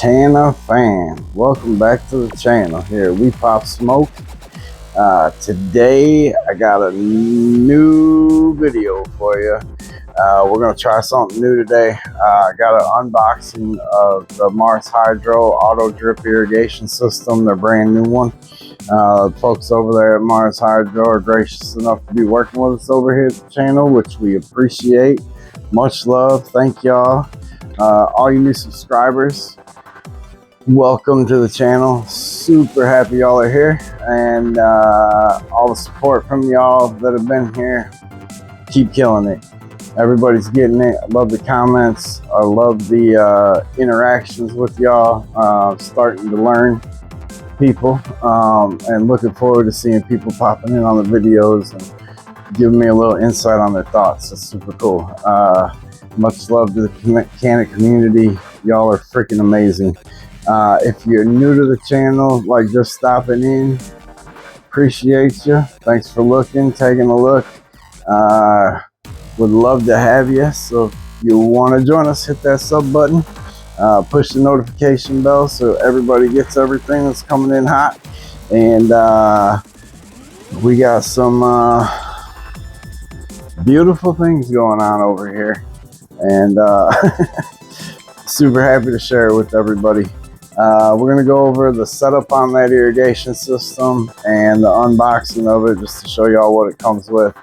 Channel fan, welcome back to the channel. Here we pop smoke. Today I got a new video for you. We're gonna try something new today. I got an unboxing of the Mars Hydro auto drip irrigation system, their brand new one. Folks over there at Mars Hydro are gracious enough to be working with us over here at the channel, which we appreciate. Much love, thank y'all. All you new subscribers, welcome to the channel. Super happy y'all are here, and all the support from y'all that have been here, keep killing it. Everybody's getting it. I love the comments. I love the interactions with y'all. Starting to learn people, and looking forward to seeing people popping in on the videos and giving me a little insight on their thoughts. It's super cool. Much love to the mechanic community. Y'all are freaking amazing. If you're new to the channel, like just stopping in, appreciate you. Thanks for looking, taking a look. Would love to have you. So if you want to join us, hit that sub button. Push the notification bell so everybody gets everything that's coming in hot. And we got some beautiful things going on over here. And super happy to share it with everybody. We're going to go over the setup on that irrigation system and the unboxing of it, just to show y'all what it comes with.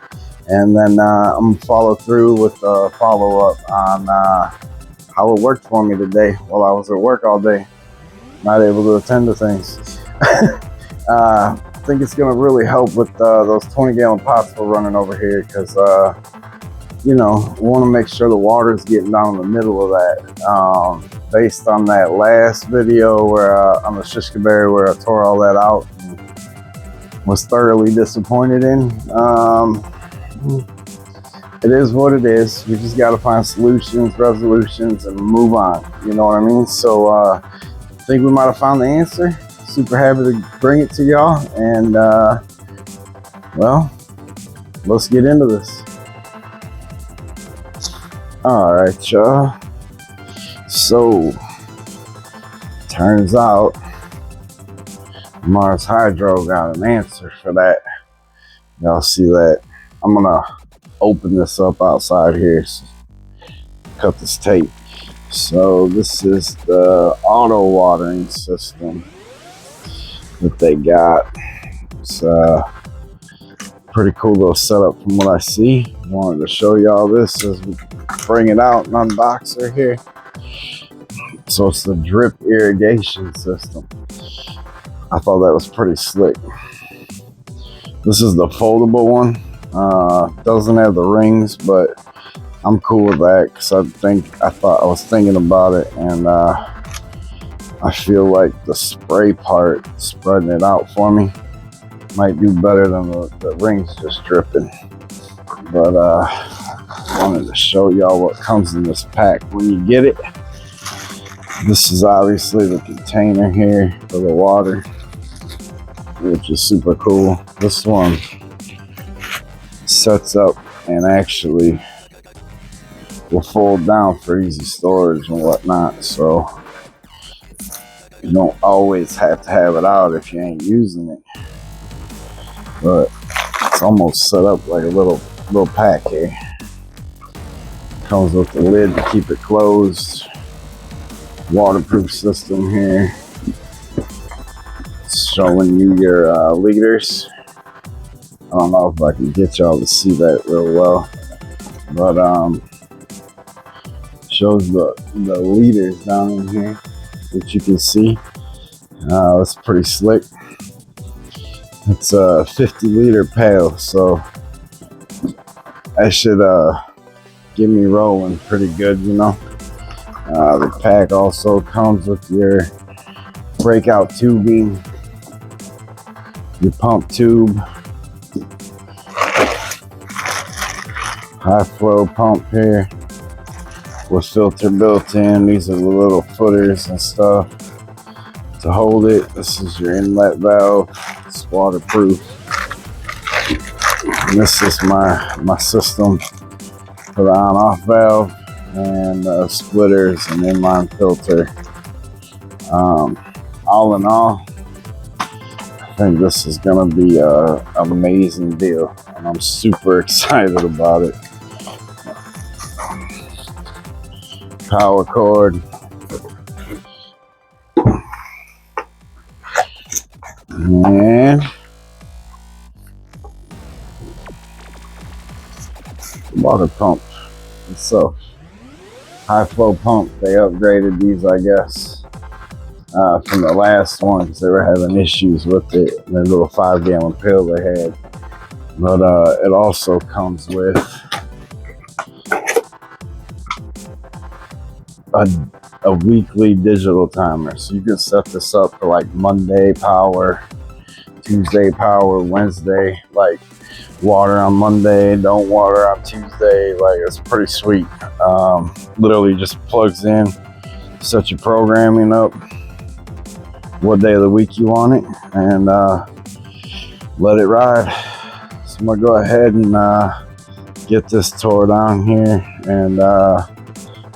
And then I'm going to follow through with a follow-up on how it worked for me today while I was at work all day, not able to attend to things. I think it's going to really help with those 20-gallon pots we're running over here, because you know, we want to make sure the water is getting down in the middle of that. Based on that last video where on the shishka berry, where I tore all that out and was thoroughly disappointed in. It is what it is. We just got to find solutions, resolutions, and move on. You know what I mean? So I think we might have found the answer. Super happy to bring it to y'all. And well, let's get into this. All right, y'all. So turns out Mars Hydro got an answer for that. Y'all see that? I'm gonna open this up outside here. So cut this tape. So this is the auto watering system that they got. It's pretty cool little setup from what I see. Wanted to show y'all this as we bring it out and unbox her here. So it's the drip irrigation system. I thought that was pretty slick. This is the foldable one. Doesn't have the rings, but I'm cool with that, because I was thinking about it, and I feel like the spray part, spreading it out for me, might do better than the rings just dripping. But I wanted to show y'all what comes in this pack when you get it. This is obviously the container here for the water, which is super cool. This one sets up and actually will fold down for easy storage and whatnot, so you don't always have to have it out if you ain't using it. But it's almost set up like a little pack here. Comes with the lid to keep it closed. Waterproof system here. It's showing you your liters. I don't know if I can get y'all to see that real well, but shows the liters down in here, which you can see. That's pretty slick. It's a 50-liter pail, so that should get me rolling pretty good, you know. The pack also comes with your breakout tubing, your pump tube, high flow pump here with filter built in. These are the little footers and stuff to hold it. This is your inlet valve. It's waterproof. And this is my system for the on-off valve, and splitters and inline filter All in all, I think this is gonna be an amazing deal, and I'm super excited about it. Power cord. And water pump. So high flow pump, they upgraded these, I guess, from the last one because they were having issues with it. Their little 5-gallon pill they had. But it also comes with a weekly digital timer. So you can set this up for like Monday power, Tuesday power, Wednesday, like water on Monday, don't water on Tuesday. Like, it's pretty sweet. Literally just plugs in, set your programming up, what day of the week you want it, and let it ride. So I'm gonna go ahead and get this tore down here and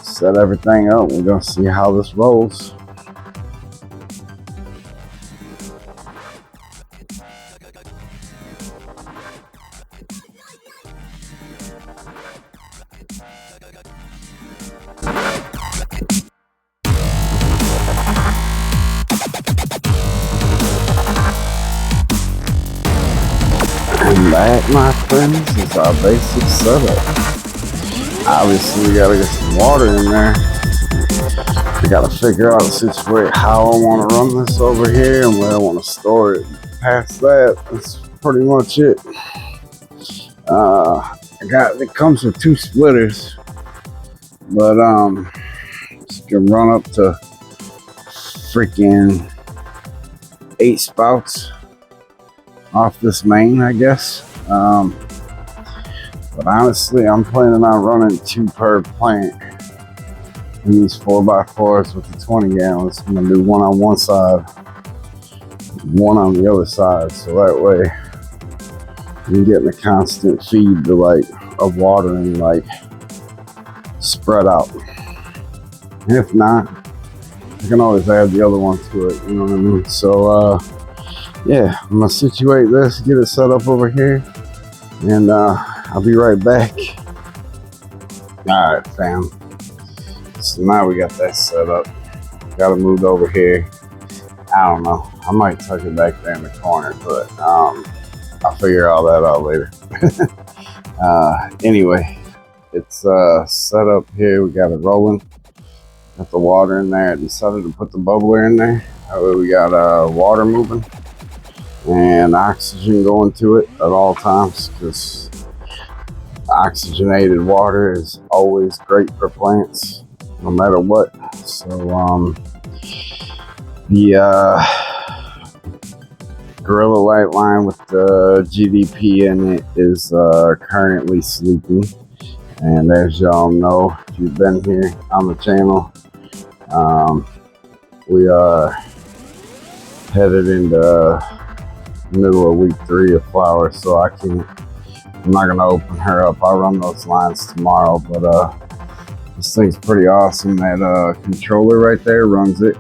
set everything up. We're gonna see how this rolls. And that, my friends, is our basic setup. Obviously, we gotta get some water in there. We gotta figure out a situation how I want to run this over here and where I want to store it. Past that, that's pretty much it. It comes with 2 splitters, but you can run up to freaking 8 spouts off this main, I guess. But honestly, I'm planning on running 2 per plant in these 4x4s with the 20 gallons. I'm gonna do one on one side, one on the other side, so that way I'm getting a constant feed to of water and spread out. And if not, I can always add the other one to it, you know what I mean? So yeah, I'm gonna situate this, get it set up over here, and I'll be right back. All right, fam. So now we got that set up. Got it moved over here. I don't know. I might tuck it back there in the corner, but I'll figure all that out later. Anyway, it's set up here. We got it rolling. Got the water in there. I decided to put the bubbler in there. That way we got water moving and oxygen going to it at all times, because oxygenated water is always great for plants, no matter what. So the Gorilla Light line with the GDP in it is currently sleeping, and as y'all know, if you've been here on the channel, we are headed into middle of week 3 of flowers, so I'm not gonna open her up. I'll run those lines tomorrow, but this thing's pretty awesome. That controller right there runs it.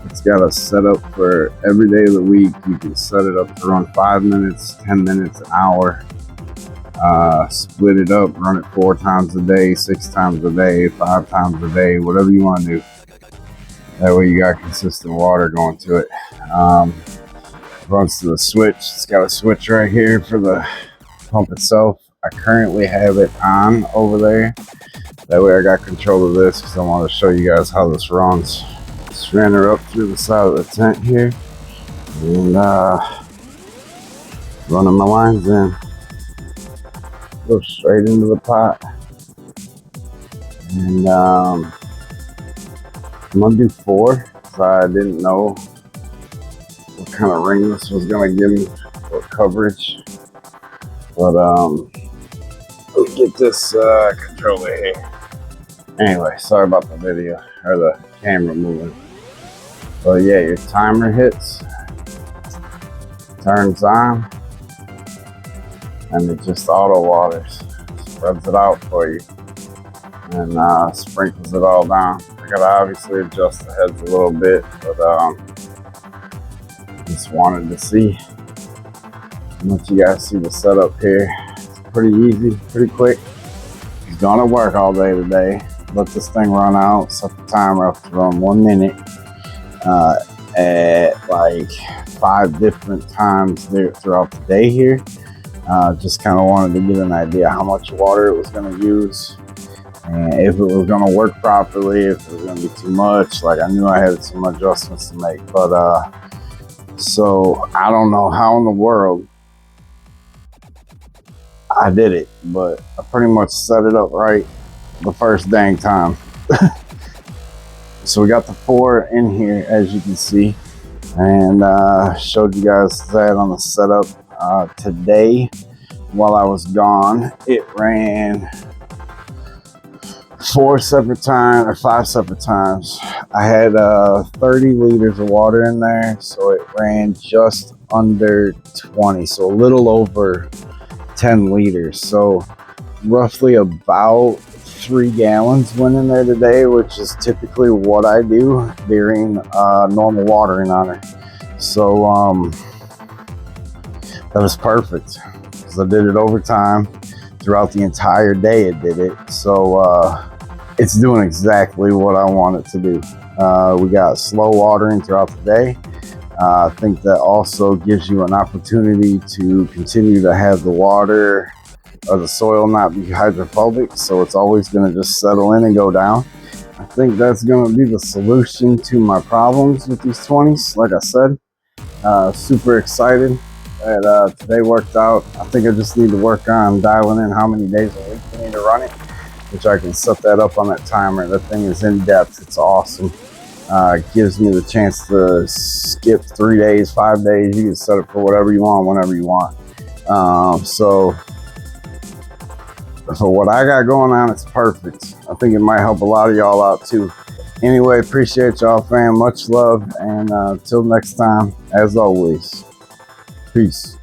It's got a setup for every day of the week. You can set it up to run 5 minutes, 10 minutes, an hour. Split it up, run it 4 times a day, 6 times a day, 5 times a day, whatever you want to do. That way you got consistent water going to it. Runs to the switch. It's got a switch right here for the pump itself. I currently have it on over there. That way I got control of this because I want to show you guys how this runs. Just ran her up through the side of the tent here and running my lines in. Go straight into the pot. And I'm gonna do 4 because I didn't know what kind of ring this was gonna give me for coverage. But let me get this controller here. Anyway, sorry about the video or the camera moving. But yeah, your timer hits, turns on, and it just auto waters, spreads it out for you. and sprinkles it all down. I gotta obviously adjust the heads a little bit, but just wanted to see. Let you guys see the setup here. It's pretty easy, pretty quick. It's gonna work all day today. Let this thing run out, set the timer up to run 1 minute at like 5 different times there throughout the day here. Just kind of wanted to get an idea how much water it was going to use and if it was going to work properly, if it was going to be too much. Like, I knew I had some adjustments to make, but so I don't know how in the world I did it, but I pretty much set it up right the first dang time. So we got the 4 in here, as you can see, and showed you guys that on the setup. Today, while I was gone, it ran 5 separate times. I had 30 liters of water in there, so it ran just under 20, so a little over 10 liters. So roughly about 3 gallons went in there today, which is typically what I do during normal watering on it. So that was perfect because I did it over time throughout the entire day. It did it, so it's doing exactly what I want it to do. We got slow watering throughout the day. I think that also gives you an opportunity to continue to have the water or the soil not be hydrophobic, so it's always going to just settle in and go down. I think that's going to be the solution to my problems with these 20s. Like I said, super excited that today worked out. I think I just need to work on dialing in how many days a week we need to run it, which I can set that up on that timer. That thing is in depth. It's awesome. It gives me the chance to skip 3 days, 5 days. You can set it for whatever you want, whenever you want. So what I got going on, it's perfect. I think it might help a lot of y'all out too. Anyway, appreciate y'all, fam. Much love, and until next time, as always, peace.